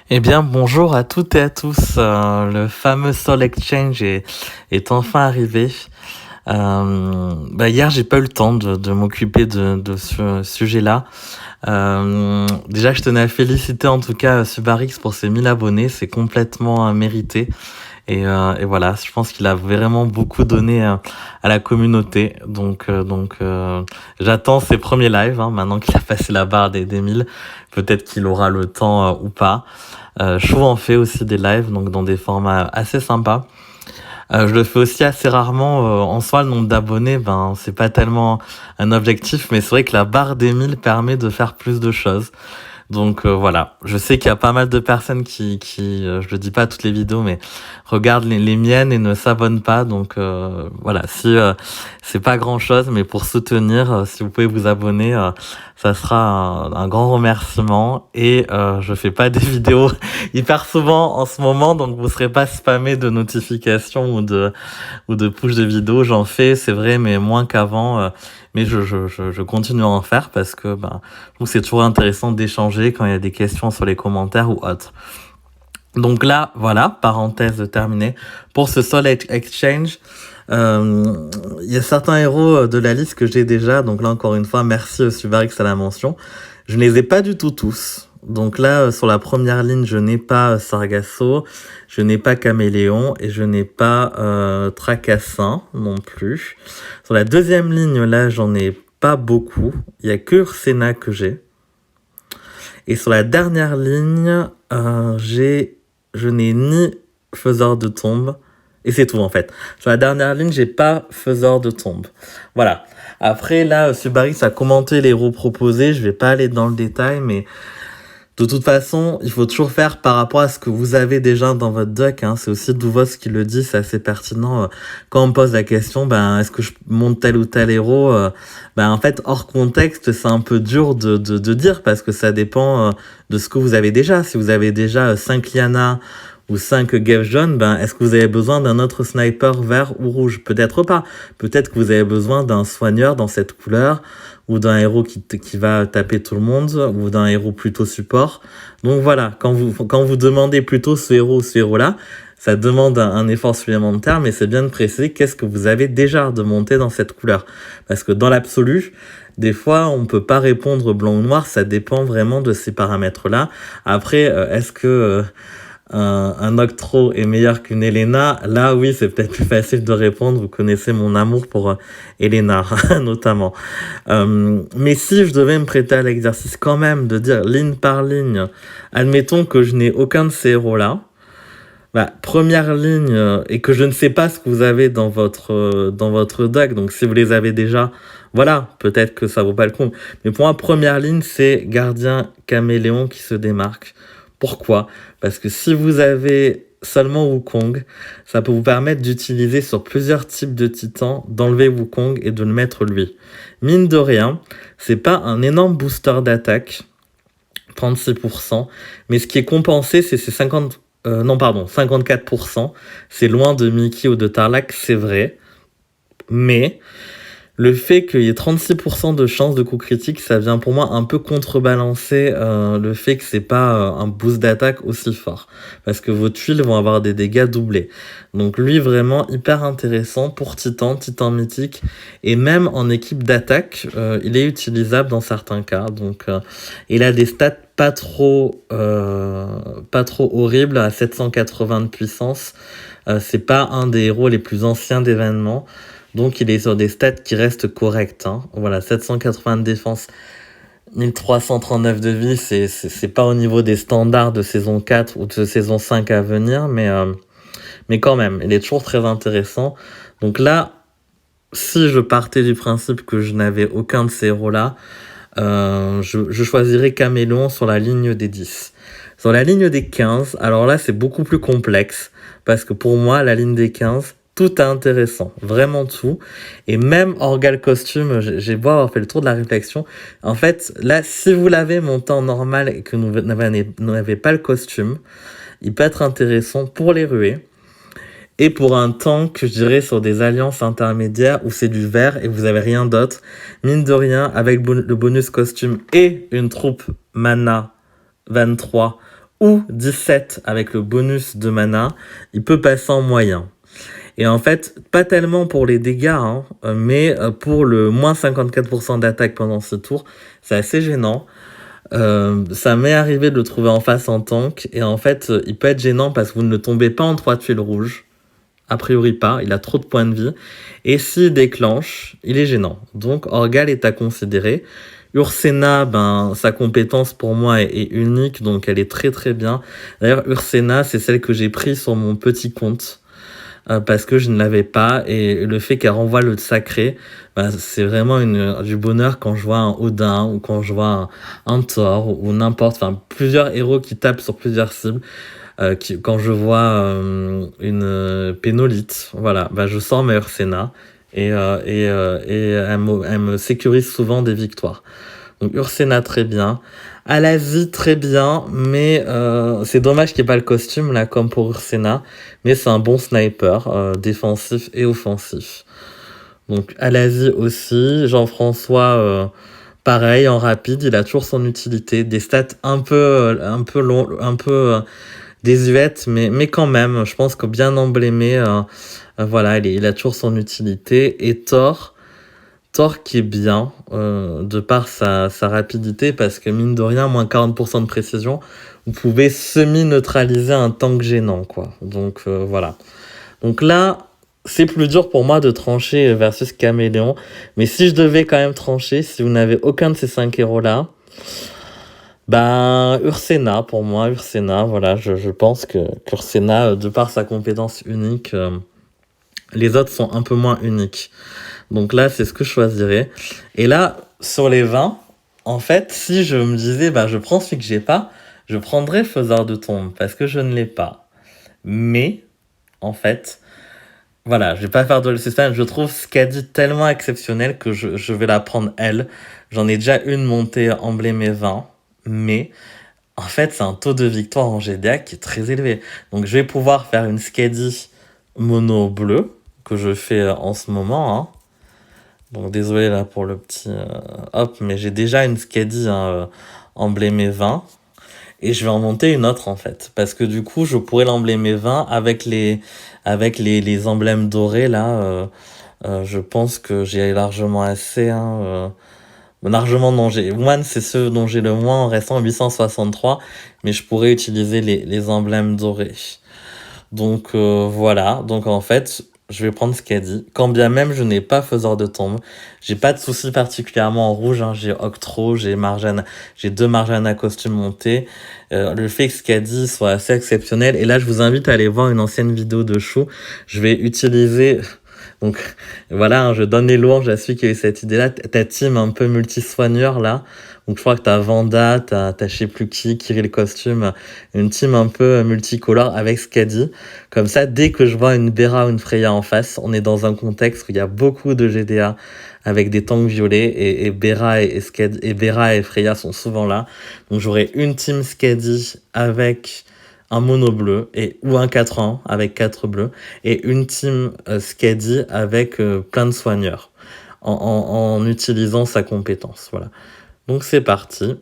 Eh bien, bonjour à toutes et à tous. Le fameux Soul Exchange est enfin arrivé. Hier, j'ai pas eu le temps de m'occuper de ce sujet-là. Déjà, je tenais à féliciter en tout cas Subarix pour ses 1000 abonnés. C'est complètement mérité. Et voilà, je pense qu'il a vraiment beaucoup donné à la communauté. Donc, j'attends ses premiers lives. Maintenant qu'il a passé la barre des 1000, peut-être qu'il aura le temps ou pas. Chou en fait aussi des lives, donc dans des formats assez sympas. Je le fais aussi assez rarement. En soi, le nombre d'abonnés, c'est pas tellement un objectif, mais c'est vrai que la barre des 1000 permet de faire plus de choses. Donc voilà, je sais qu'il y a pas mal de personnes qui je le dis pas à toutes les vidéos, mais regardent les miennes et ne s'abonnent pas. Donc voilà, si c'est pas grand chose, mais pour soutenir, si vous pouvez vous abonner, ça sera un grand remerciement. Et je fais pas des vidéos hyper souvent en ce moment, donc vous serez pas spammé de notifications ou de push de vidéos. J'en fais, c'est vrai, mais moins qu'avant. Mais je continue à en faire parce que je trouve que c'est toujours intéressant d'échanger quand il y a des questions sur les commentaires ou autres. Donc là, voilà, parenthèse terminée. Pour ce Soul Exchange, il y a certains héros de la liste que j'ai déjà. Donc là, encore une fois, merci Subarix à la mention. Je ne les ai pas du tout tous. Donc là, sur la première ligne, je n'ai pas Sargasso, je n'ai pas Caméléon et je n'ai pas Tracassin non plus. Sur la deuxième ligne, là, j'en ai pas beaucoup. Il y a que Ursena que j'ai. Et sur la dernière ligne, je n'ai ni Faiseur de tombe. Et c'est tout en fait. Sur la dernière ligne, j'ai pas Faiseur de tombe. Voilà. Après, là, Subarix a commenté les héros proposés. Je vais pas aller dans le détail, mais de toute façon, il faut toujours faire par rapport à ce que vous avez déjà dans votre deck. C'est aussi Douvos qui le dit, c'est assez pertinent. Quand on me pose la question, est-ce que je monte tel ou tel héros en fait, hors contexte, c'est un peu dur de dire parce que ça dépend de ce que vous avez déjà. Si vous avez déjà 5 Liana ou 5 Gave jaune, est-ce que vous avez besoin d'un autre sniper vert ou rouge? Peut-être pas. Peut-être que vous avez besoin d'un soigneur dans cette couleur, ou d'un héros qui va taper tout le monde, ou d'un héros plutôt support. Donc voilà, quand vous demandez plutôt ce héros ou ce héros-là, ça demande un effort supplémentaire, mais c'est bien de préciser qu'est-ce que vous avez déjà de monter dans cette couleur. Parce que dans l'absolu, des fois, on peut pas répondre blanc ou noir, ça dépend vraiment de ces paramètres-là. Après, est-ce que un Octro est meilleur qu'une Elena? Là, oui, c'est peut-être plus facile de répondre. Vous connaissez mon amour pour Elena, notamment. Mais si je devais me prêter à l'exercice quand même de dire ligne par ligne, admettons que je n'ai aucun de ces héros-là, première ligne, et que je ne sais pas ce que vous avez dans votre deck, donc si vous les avez déjà, voilà, peut-être que ça vaut pas le coup. Mais pour moi, première ligne, c'est Gardien Caméléon qui se démarque. Pourquoi? Parce que si vous avez seulement Wukong, ça peut vous permettre d'utiliser sur plusieurs types de titans, d'enlever Wukong et de le mettre lui. Mine de rien, c'est pas un énorme booster d'attaque, 36%, mais ce qui est compensé, c'est ces 54%. C'est loin de Mickey ou de Tarlac, c'est vrai. Mais le fait qu'il y ait 36% de chance de coup critique, ça vient pour moi un peu contrebalancer le fait que c'est pas un boost d'attaque aussi fort. Parce que vos tuiles vont avoir des dégâts doublés. Donc lui, vraiment hyper intéressant pour Titan mythique. Et même en équipe d'attaque, il est utilisable dans certains cas. Donc il a des stats pas trop horribles, à 780 de puissance. C'est pas un des héros les plus anciens d'événements. Donc il est sur des stats qui restent corrects. Voilà, 780 de défense, 1339 de vie, c'est pas au niveau des standards de saison 4 ou de saison 5 à venir, mais quand même, il est toujours très intéressant. Donc là, si je partais du principe que je n'avais aucun de ces héros-là, je choisirais Caméléon sur la ligne des 10. Sur la ligne des 15, alors là, c'est beaucoup plus complexe, parce que pour moi, la ligne des 15, tout est intéressant, vraiment tout. Et même Orgal Costume, j'ai beau avoir fait le tour de la réflexion. En fait, là, si vous l'avez monté en normal et que vous n'avez pas le costume, il peut être intéressant pour les ruées. Et pour un tank, je dirais sur des alliances intermédiaires où c'est du vert et vous avez rien d'autre. Mine de rien, avec le bonus costume et une troupe mana 23 ou 17 avec le bonus de mana, il peut passer en moyen. Et en fait, pas tellement pour les dégâts, hein, mais pour le moins 54% d'attaque pendant ce tour, c'est assez gênant. Ça m'est arrivé de le trouver en face en tank, et en fait, il peut être gênant parce que vous ne tombez pas en 3 tuiles rouges. A priori pas, il a trop de points de vie. Et s'il déclenche, il est gênant. Donc Orgal est à considérer. Ursena, sa compétence pour moi est unique, donc elle est très très bien. D'ailleurs, Ursena, c'est celle que j'ai prise sur mon petit compte. Parce que je ne l'avais pas, et le fait qu'elle renvoie le sacré, c'est vraiment du bonheur quand je vois un Odin ou quand je vois un Thor ou n'importe, plusieurs héros qui tapent sur plusieurs cibles. Quand je vois une Pénolite, voilà, je sors ma Ursena et elle me sécurise souvent des victoires. Donc Ursena très bien. Alazi très bien, mais c'est dommage qu'il n'y ait pas le costume là comme pour Ursena, mais c'est un bon sniper, défensif et offensif. Donc Alazi aussi, Jean-François pareil en rapide, il a toujours son utilité, des stats un peu désuètes, mais quand même, je pense que bien emblémé, voilà, il a toujours son utilité. Et Thor qui est bien, de par sa rapidité, parce que mine de rien, moins 40% de précision, vous pouvez semi-neutraliser un tank gênant, quoi. Donc voilà. Donc là, c'est plus dur pour moi de trancher versus Caméléon, mais si je devais quand même trancher, si vous n'avez aucun de ces 5 héros-là, Ursena, pour moi, Ursena, voilà, je pense qu'Ursena, de par sa compétence unique, les autres sont un peu moins uniques. Donc là, c'est ce que je choisirais. Et là, sur les 20, en fait, si je me disais, je prends celui que j'ai pas, je prendrais Faiseur de Tombe, parce que je ne l'ai pas. Mais, en fait, voilà, je vais pas faire de le suspense, je trouve Skadi tellement exceptionnel que je vais la prendre elle. J'en ai déjà une montée emblémée 20, mais en fait, c'est un taux de victoire en GDA qui est très élevé. Donc, je vais pouvoir faire une Skadi mono bleu, que je fais en ce moment, hein. Donc désolé là pour le petit hop, mais j'ai déjà une Skadi emblémée 20, et je vais en monter une autre en fait, parce que du coup je pourrais l'emblémer 20 avec les emblèmes dorés là. Je pense que j'ai largement assez, hein, largement non, One c'est ceux dont j'ai le moins en restant 863, mais je pourrais utiliser les emblèmes dorés. Donc voilà, donc en fait, je vais prendre Skadi. Quand bien même je n'ai pas Faiseur de Tombe, j'ai pas de soucis particulièrement en rouge, hein. J'ai Octro, j'ai deux Marjana costumes montés. Le fait que Skadi soit assez exceptionnel, et là je vous invite à aller voir une ancienne vidéo de Chou. Je vais utiliser... Donc voilà, hein, je donne les louanges à celui qui a eu cette idée-là. Ta team un peu multi-soigneur là. Donc je crois que t'as Vanda, t'as je sais plus qui, Kirill Costume, une team un peu multicolore avec Skadi. Comme ça, dès que je vois une Bera ou une Freya en face, on est dans un contexte où il y a beaucoup de GDA avec des tanks violets, et Bera et Skadi, et Bera et Freya sont souvent là. Donc j'aurai une team Skadi avec un mono bleu ou un 4-1 avec 4 bleus, et une team Skadi avec plein de soigneurs en utilisant sa compétence. Voilà. Donc c'est parti.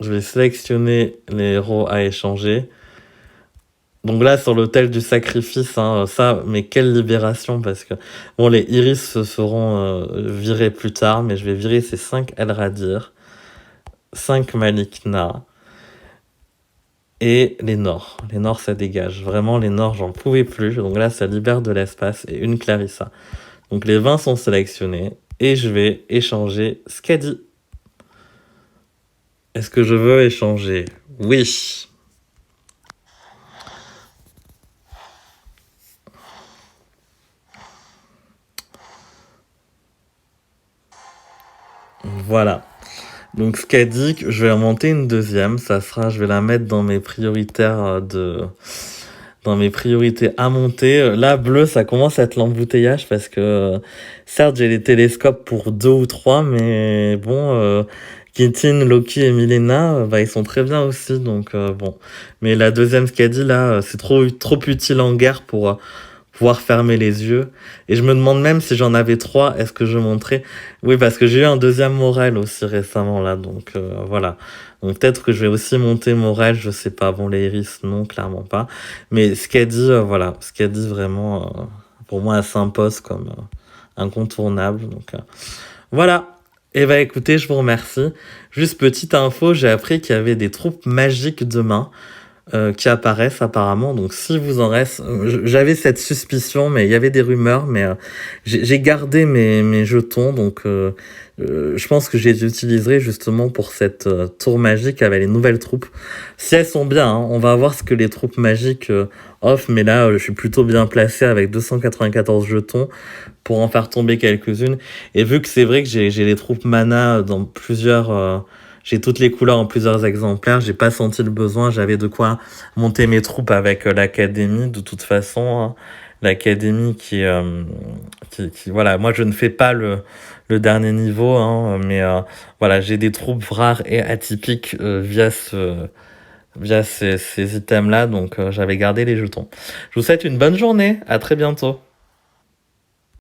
Je vais sélectionner les héros à échanger. Donc là, sur l'autel du sacrifice, hein, ça, mais quelle libération, parce que bon, les Iris se seront virés plus tard, mais je vais virer ces 5 Elradir, 5 Malikna, et les Nords. Les Nords, ça dégage. Vraiment, les Nords, j'en pouvais plus. Donc là, ça libère de l'espace, et une Clarissa. Donc les 20 sont sélectionnés, et je vais échanger Skadi. Est-ce que je veux échanger? Oui. Voilà. Donc Skadi, je vais en monter une deuxième. Je vais la mettre dans mes prioritaires dans mes priorités à monter. Là, bleu, ça commence à être l'embouteillage, parce que certes, j'ai les télescopes pour 2 ou 3, mais bon, Kittin, Loki et Milena, ils sont très bien aussi, donc bon. Mais la deuxième Skadi, là, c'est trop utile en guerre pouvoir fermer les yeux. Et je me demande même si j'en avais 3, est-ce que je montrais? Oui, parce que j'ai eu un deuxième Morel aussi récemment là, donc voilà. Donc peut-être que je vais aussi monter Morel, je sais pas. Bon, les iris, non, clairement pas. Mais ce qu'elle dit, voilà, ce qu'elle dit vraiment, pour moi, elle s'impose comme incontournable. Donc voilà. Et bah écoutez, je vous remercie. Juste petite info, j'ai appris qu'il y avait des troupes magiques demain qui apparaissent apparemment. Donc si vous en reste, j'avais cette suspicion, mais il y avait des rumeurs, mais j'ai gardé mes jetons, donc je pense que je les utiliserai justement pour cette tour magique avec les nouvelles troupes. Si elles sont bien, hein, on va voir ce que les troupes magiques offrent, mais là je suis plutôt bien placé avec 294 jetons pour en faire tomber quelques-unes. Et vu que c'est vrai que j'ai les troupes mana dans plusieurs... j'ai toutes les couleurs en plusieurs exemplaires, j'ai pas senti le besoin, j'avais de quoi monter mes troupes avec l'académie de toute façon, hein. L'académie voilà, moi je ne fais pas le dernier niveau, hein, mais voilà, j'ai des troupes rares et atypiques via ces items là, donc j'avais gardé les jetons. Je vous souhaite une bonne journée, à très bientôt.